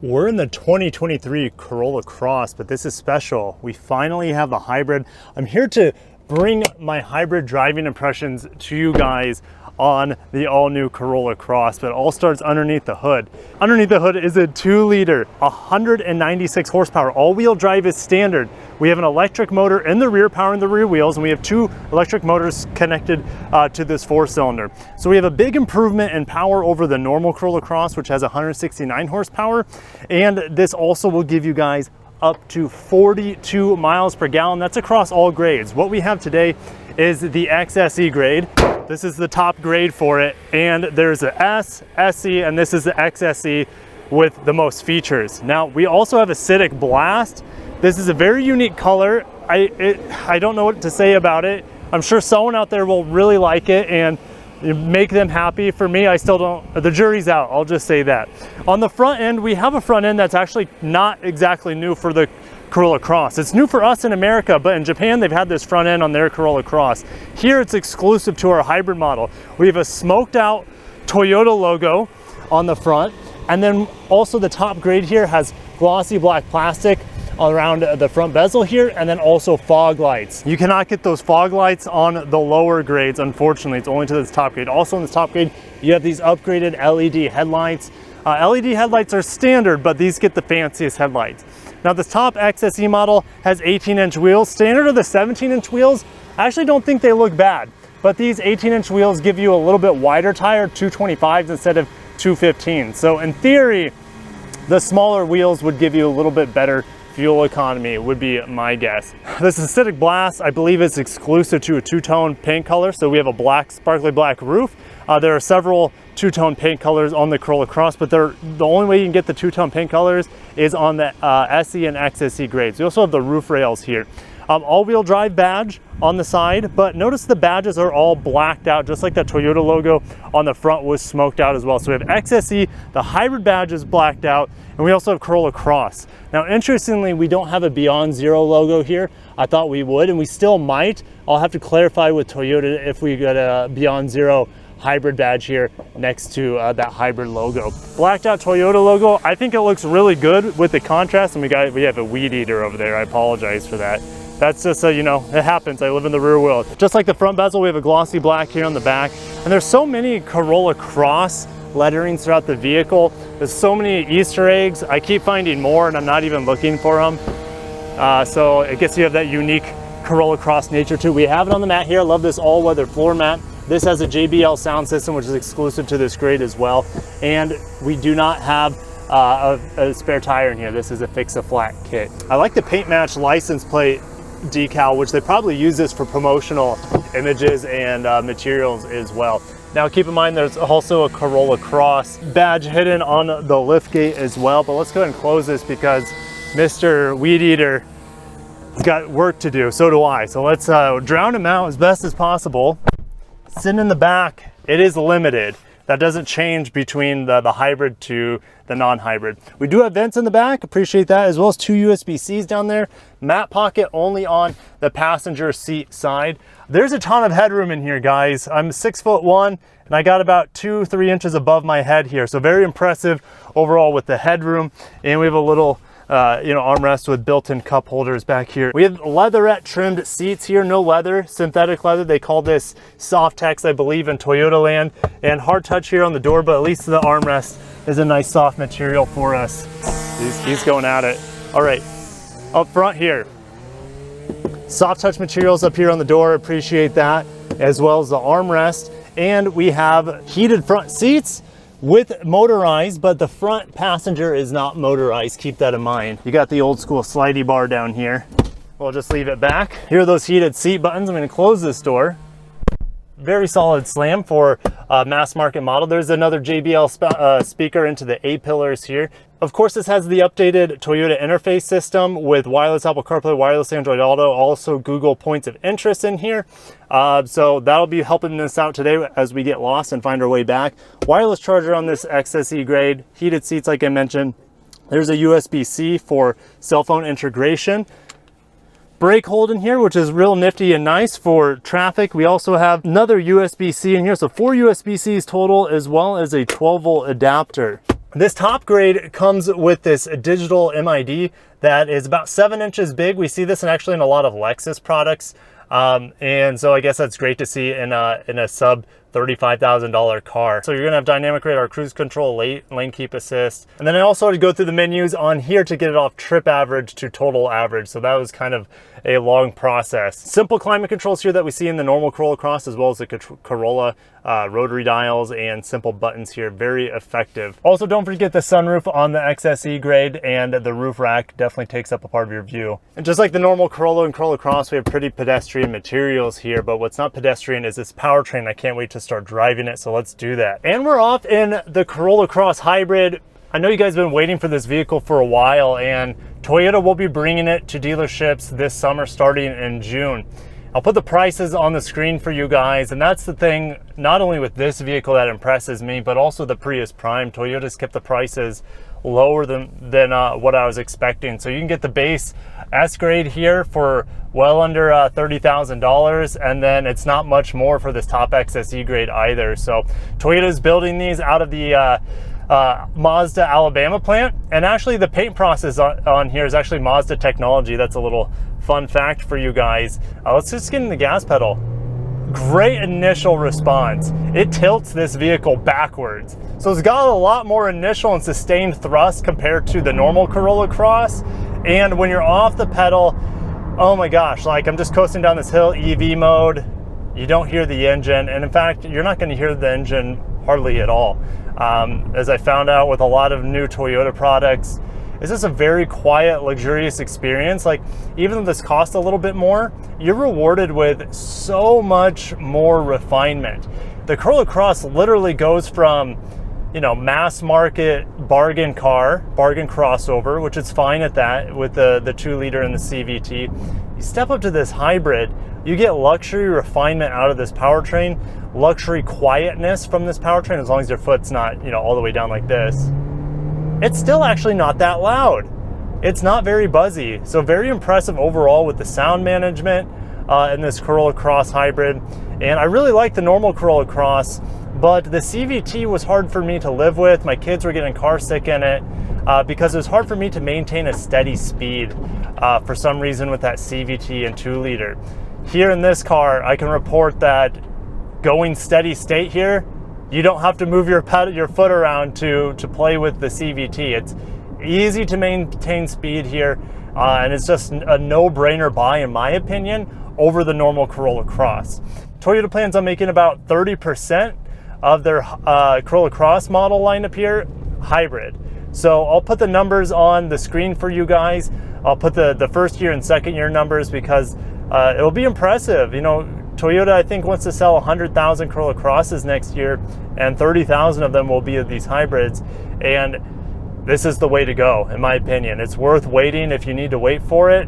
We're in the 2023 Corolla Cross, but this is special. We finally have a hybrid. I'm here to bring my hybrid driving impressions to you guys on the all-new Corolla Cross, but it all starts underneath the hood. Underneath the hood is a 2-liter, 196 horsepower. All-wheel drive is standard. We have an electric motor in the rear powering the rear wheels, and we have 2 electric motors connected to this 4-cylinder. So we have a big improvement in power over the normal Corolla Cross, which has 169 horsepower. And this also will give you guys up to 42 miles per gallon. That's across all grades. What we have today is the XSE grade. This is the top grade for it. And there's the S, SE, and this is the XSE with the most features. Now, we also have Acidic Blast. This is a very unique color. I don't know what to say about it. I'm sure someone out there will really like it and make them happy. For me, I still don't, the jury's out, I'll just say that. On the front end, we have a front end that's actually not exactly new for the Corolla Cross. It's new for us in America, but in Japan, they've had this front end on their Corolla Cross. Here, it's exclusive to our hybrid model. We have a smoked out Toyota logo on the front, and then also the top grade here has glossy black plastic around the front bezel here, and then also fog lights. You cannot get those fog lights on the lower grades, unfortunately. It's only to this top grade. Also in this top grade, you have these upgraded LED headlights. LED headlights are standard, but these get the fanciest headlights. Now this top XSE model has 18-inch wheels. Standard are the 17-inch wheels. I actually don't think they look bad, but these 18-inch wheels give you a little bit wider tire, 225s instead of 215. So in theory, the smaller wheels would give you a little bit better fuel economy, would be my guess. This Acidic Blast, I believe, is exclusive to a 2-tone paint color. So we have a black, sparkly black roof. There are several 2-tone paint colors on the Corolla Cross, but the only way you can get the 2-tone paint colors is on the SE and XSE grades. We also have the roof rails here. All-wheel drive badge on the side, but notice the badges are all blacked out, just like that Toyota logo on the front was smoked out as well. So we have XSE, the hybrid badge is blacked out, and we also have Corolla Cross. Now, interestingly, we don't have a Beyond Zero logo here. I thought we would, and we still might. I'll have to clarify with Toyota if we get a Beyond Zero hybrid badge here next to that hybrid logo. Blacked out Toyota logo, I think it looks really good with the contrast, and we have a weed eater over there. I apologize for that. That's just, you know, it happens. I live in the rear wheel. Just like the front bezel, we have a glossy black here on the back. And there's so many Corolla Cross letterings throughout the vehicle. There's so many Easter eggs. I keep finding more and I'm not even looking for them. So I guess you have that unique Corolla Cross nature too. We have it on the mat here. I love this all-weather floor mat. This has a JBL sound system, which is exclusive to this grade as well. And we do not have a spare tire in here. This is a fix-a-flat kit. I like the paint match license plate decal, which they probably use this for promotional images and materials as well. Now keep in mind there's also a Corolla Cross badge hidden on the liftgate as well, but let's go ahead and close this because Mr. Weed Eater has got work to do. So do I. So let's drown him out as best as possible. Sitting in the back, it is limited. That doesn't change between the hybrid to the non-hybrid. We do have vents in the back, appreciate that, as well as 2 USB-Cs down there. Mat pocket only on the passenger seat side. There's a ton of headroom in here, guys. I'm 6'1", and I got about 2-3 inches above my head here. So very impressive overall with the headroom. And we have a little armrest with built-in cup holders back here. We have leatherette trimmed seats here, no leather, synthetic leather. They call this Softex, I believe, in Toyota land. And hard touch here on the door, but at least the armrest is a nice soft material for us. He's going at it. All right, up front here, soft touch materials up here on the door, appreciate that, as well as the armrest. And we have heated front seats with motorized, but the front passenger is not motorized. Keep that in mind. You got the old school slidey bar down here. We'll just leave it back. Here are those heated seat buttons. I'm going to close this door. Very solid slam for a mass market model. There's another JBL speaker into the A-pillars here. Of course, this has the updated Toyota interface system with wireless Apple CarPlay, wireless Android Auto, also Google points of interest in here. So that'll be helping us out today as we get lost and find our way back. Wireless charger on this XSE grade, heated seats like I mentioned. There's a USB-C for cell phone integration. Brake hold in here, which is real nifty and nice for traffic. We also have another USB-C in here, so 4 USB-Cs total, as well as a 12-volt adapter. This top grade comes with this digital MID that is about 7 inches big. We see this actually in a lot of Lexus products. And so I guess that's great to see in a sub $35,000 car. So you're gonna have dynamic radar, cruise control, lane keep assist. And then I also had to go through the menus on here to get it off trip average to total average. So that was kind of a long process. Simple climate controls here that we see in the normal Corolla Cross, as well as the Corolla rotary dials and simple buttons here, very effective. Also, don't forget the sunroof on the XSE grade, and the roof rack definitely takes up a part of your view. And just like the normal Corolla and Corolla Cross, we have pretty pedestrian materials here, but what's not pedestrian is this powertrain. I can't wait to start driving it, so let's do that. And we're off in the Corolla Cross Hybrid. I know you guys have been waiting for this vehicle for a while, and Toyota will be bringing it to dealerships this summer starting in June. I'll put the prices on the screen for you guys, and that's the thing, not only with this vehicle that impresses me, but also the Prius Prime. Toyota's kept the prices lower than what I was expecting. So you can get the base S grade here for well under $30,000, and then it's not much more for this top XSE grade either. So Toyota's building these out of the Mazda Alabama plant, and actually the paint process on here is actually Mazda technology. That's a little fun fact for you guys. Let's just get in the gas pedal. Great initial response. It tilts this vehicle backwards. So it's got a lot more initial and sustained thrust compared to the normal Corolla Cross. And when you're off the pedal, oh my gosh, like I'm just coasting down this hill, EV mode, you don't hear the engine. And in fact, you're not going to hear the engine hardly at all. As I found out with a lot of new Toyota products, it's just a very quiet, luxurious experience. Like, even though this costs a little bit more, you're rewarded with so much more refinement. The Corolla Cross literally goes from, you know, mass market bargain car, bargain crossover, which is fine at that with the 2-liter and the CVT. You step up to this hybrid, you get luxury refinement out of this powertrain, luxury quietness from this powertrain, as long as your foot's not, you know, all the way down like this. It's still actually not that loud. It's not very buzzy. So very impressive overall with the sound management in this Corolla Cross Hybrid. And I really like the normal Corolla Cross, but the CVT was hard for me to live with. My kids were getting car sick in it because it was hard for me to maintain a steady speed for some reason with that CVT and 2-liter. Here in this car, I can report that going steady state here, you don't have to move your foot around to play with the CVT. It's easy to maintain speed here, and it's just a no-brainer buy, in my opinion, over the normal Corolla Cross. Toyota plans on making about 30% of their Corolla Cross model lineup here hybrid. So I'll put the numbers on the screen for you guys. I'll put the first year and second year numbers because it'll be impressive. You know, Toyota, I think, wants to sell 100,000 Corolla Crosses next year, and 30,000 of them will be of these hybrids. And this is the way to go, in my opinion. It's worth waiting if you need to wait for it.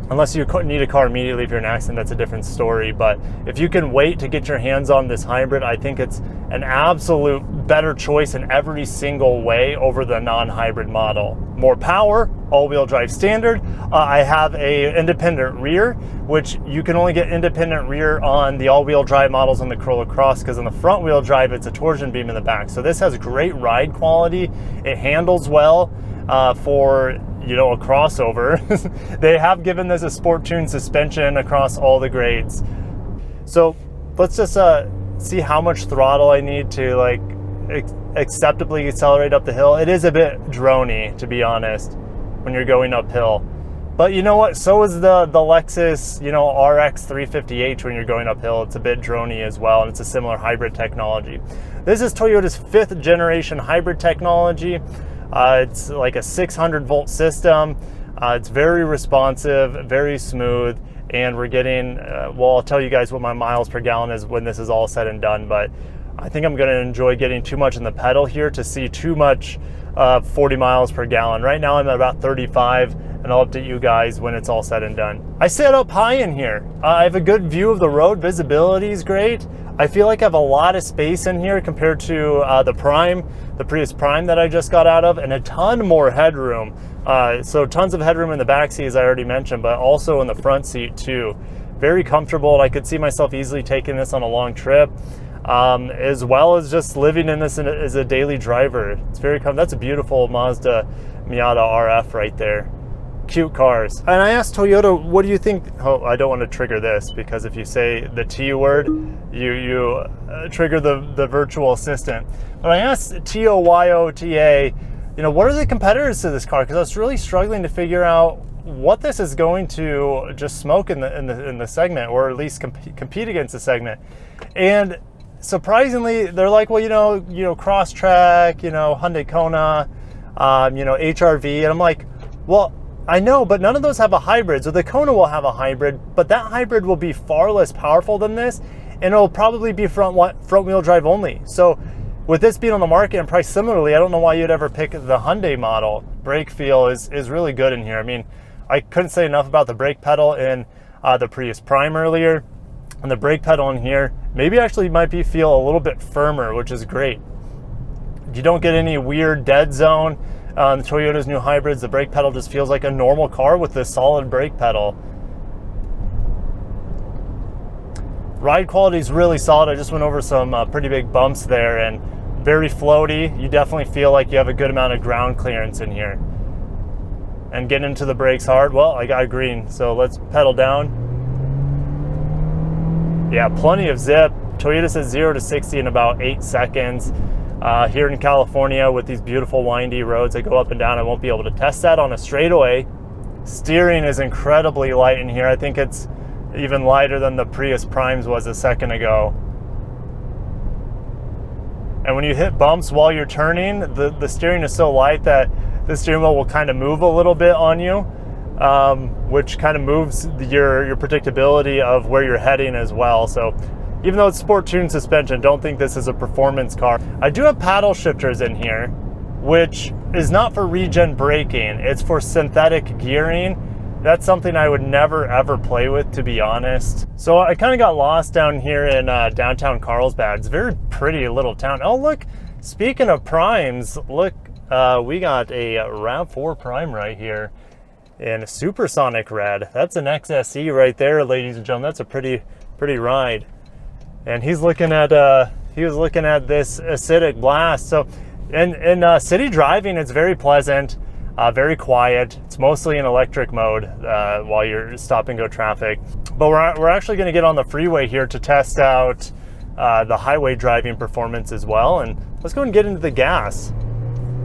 Unless you need a car immediately if you're in an accident, that's a different story. But if you can wait to get your hands on this hybrid, I think it's an absolute better choice in every single way over the non-hybrid model. More power, all-wheel drive standard. I have a independent rear, which you can only get independent rear on the all-wheel drive models on the Corolla Cross, because on the front-wheel drive, it's a torsion beam in the back. So this has great ride quality. It handles well for, you know, a crossover. They have given this a sport tune suspension across all the grades. So let's just see how much throttle I need to like acceptably accelerate up the hill. It is a bit droney, to be honest, when you're going uphill. But you know what? So is the Lexus, you know, RX 350h when you're going uphill. It's a bit droney as well, and it's a similar hybrid technology. This is Toyota's 5th generation hybrid technology. It's like a 600 volt system. It's very responsive, very smooth, and we're getting, well, I'll tell you guys what my miles per gallon is when this is all said and done, but I think I'm gonna enjoy getting too much in the pedal here to see too much 40 miles per gallon. Right now I'm at about 35, and I'll update you guys when it's all said and done. I sit up high in here. I have a good view of the road. Visibility is great. I feel like I have a lot of space in here compared to the Prius Prime that I just got out of, and a ton more headroom. So tons of headroom in the back seat, as I already mentioned, but also in the front seat too. Very comfortable, and I could see myself easily taking this on a long trip. as well as just living in this as a daily driver. It's very that's a beautiful Mazda Miata RF right there. Cute cars. And I asked Toyota, what do you think? Oh, I don't want to trigger this, because if you say the T word, you trigger the virtual assistant. But I asked Toyota, what are the competitors to this car? Because I was really struggling to figure out what this is going to just smoke in the segment, or at least compete against the segment. And surprisingly, they're like, well, Crosstrek, Hyundai Kona, HRV, and I'm like, well, I know, but none of those have a hybrid. So the Kona will have a hybrid, but that hybrid will be far less powerful than this, and it'll probably be front wheel drive only. So with this being on the market and priced similarly, I don't know why you'd ever pick the Hyundai model. Brake feel is really good in here. I mean, I couldn't say enough about the brake pedal in the Prius Prime earlier, and the brake pedal in here maybe actually might feel a little bit firmer, which is great. You don't get any weird dead zone. The Toyota's new hybrids, the brake pedal just feels like a normal car with this solid brake pedal. Ride quality is really solid. I just went over some pretty big bumps there, and very floaty. You definitely feel like you have a good amount of ground clearance in here. And getting into the brakes hard, well, I got green, so let's pedal down. Yeah, plenty of zip. Toyota says 0 to 60 in about 8 seconds. Here in California, with these beautiful windy roads that go up and down, I won't be able to test that on a straightaway. Steering is incredibly light in here. I think it's even lighter than the Prius Primes was a second ago. And when you hit bumps while you're turning, the steering is so light that the steering wheel will kind of move a little bit on you, which kind of moves your predictability of where you're heading as well. So even though it's sport tuned suspension, don't think this is a performance car. I do have paddle shifters in here, which is not for regen braking, it's for synthetic gearing. That's something I would never ever play with, to be honest. So I kind of got lost down here in downtown Carlsbad. It's a very pretty little town. Oh look, speaking of primes, look, we got a RAV4 Prime right here in supersonic red. That's an XSE right there, ladies and gentlemen. That's a pretty ride. And he was looking at this acidic blast. So in city driving, it's very pleasant, very quiet. It's mostly in electric mode while you're stop and go traffic. But we're actually going to get on the freeway here to test out the highway driving performance as well. And let's go and get into the gas.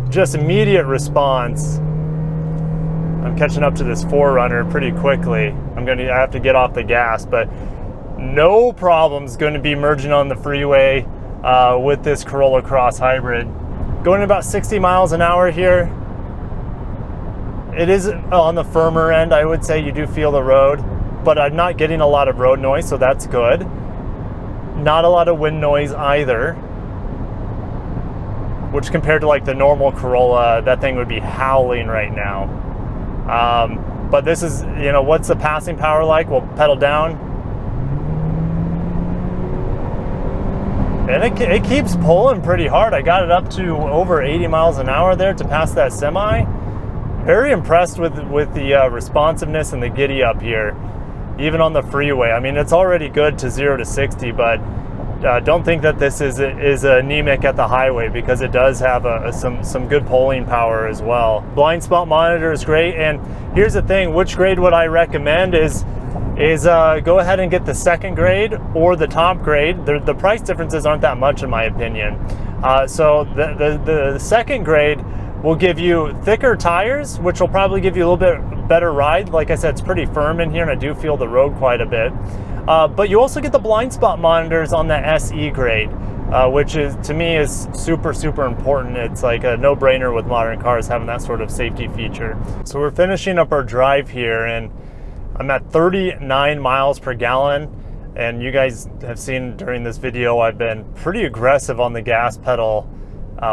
Just immediate response. I'm catching up to this 4Runner pretty quickly. I have to get off the gas, but no problems going to be merging on the freeway with this Corolla Cross Hybrid. Going about 60 miles an hour here. It is on the firmer end, I would say. You do feel the road, but I'm not getting a lot of road noise, so that's good. Not a lot of wind noise either, which compared to like the normal Corolla, that thing would be howling right now. But this is, what's the passing power like? We'll pedal down. And it keeps pulling pretty hard. I got it up to over 80 miles an hour there to pass that semi. Very impressed with the responsiveness and the giddy up here, even on the freeway. I mean, it's already good to 0 to 60, but don't think that this is anemic at the highway, because it does have some good pulling power as well. Blind spot monitor is great, and here's the thing: which grade would I recommend is go ahead and get the second grade or the top grade. The price differences aren't that much in my opinion. So the second grade will give you thicker tires, which will probably give you a little bit better ride. Like I said, it's pretty firm in here, and I do feel the road quite a bit. But you also get the blind spot monitors on the SE grade, which is, to me, is super important. It's like a no-brainer with modern cars having that sort of safety feature. So we're finishing up our drive here, and I'm at 39 miles per gallon. And you guys have seen during this video, I've been pretty aggressive on the gas pedal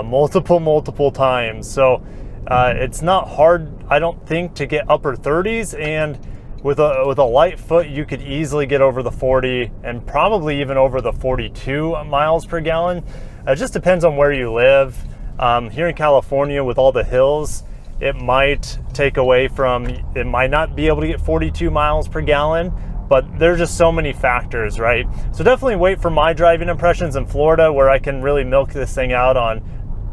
multiple times. So it's not hard, I don't think, to get upper 30s, and with a light foot you could easily get over the 40 and probably even over the 42 miles per gallon. It just depends on where you live. Here in California, with all the hills, it might take away from, it might not be able to get 42 miles per gallon, but there's just so many factors, right? So definitely wait for my driving impressions in Florida, where I can really milk this thing out on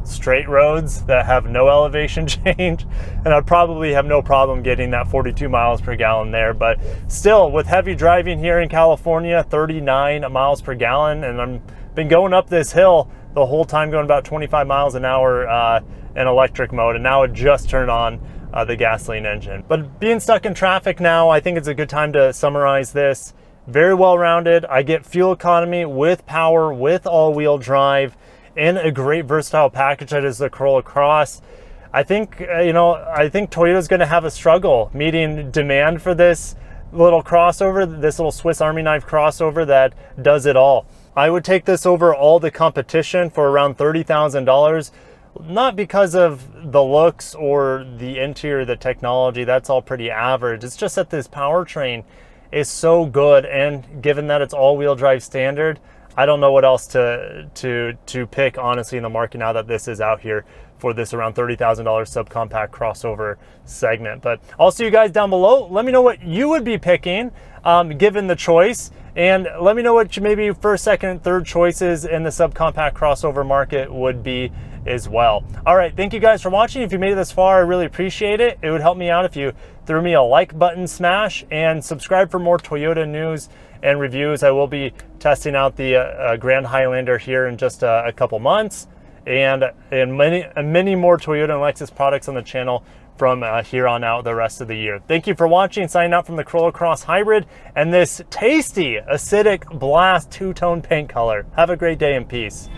straight roads that have no elevation change, and I'd probably have no problem getting that 42 miles per gallon there. But still, with heavy driving here in California, 39 miles per gallon, and I've been going up this hill the whole time, going about 25 miles an hour in electric mode, and now it just turned on the gasoline engine. But being stuck in traffic now, I think it's a good time to summarize this. Very well rounded. I get fuel economy with power, with all-wheel drive, and a great versatile package that is the Corolla Cross. I think, I think Toyota's going to have a struggle meeting demand for this little crossover, this little Swiss Army knife crossover that does it all. I would take this over all the competition for around $30,000, not because of the looks or the interior, the technology, that's all pretty average. It's just that this powertrain is so good, and given that it's all-wheel drive standard, I don't know what else to pick, honestly, in the market now that this is out here for this around $30,000 subcompact crossover segment. But I'll see you guys down below. Let me know what you would be picking given the choice, and let me know what maybe first, second, and third choices in the subcompact crossover market would be as well. All right, thank you guys for watching. If you made it this far, I really appreciate it. It would help me out if you threw me a like button smash, and subscribe for more Toyota news and reviews. I will be testing out the Grand Highlander here in just a couple months, and many more Toyota and Lexus products on the channel from here on out the rest of the year. Thank you for watching. Signing out from the Corolla Cross Hybrid and this tasty acidic blast two-tone paint color. Have a great day and peace.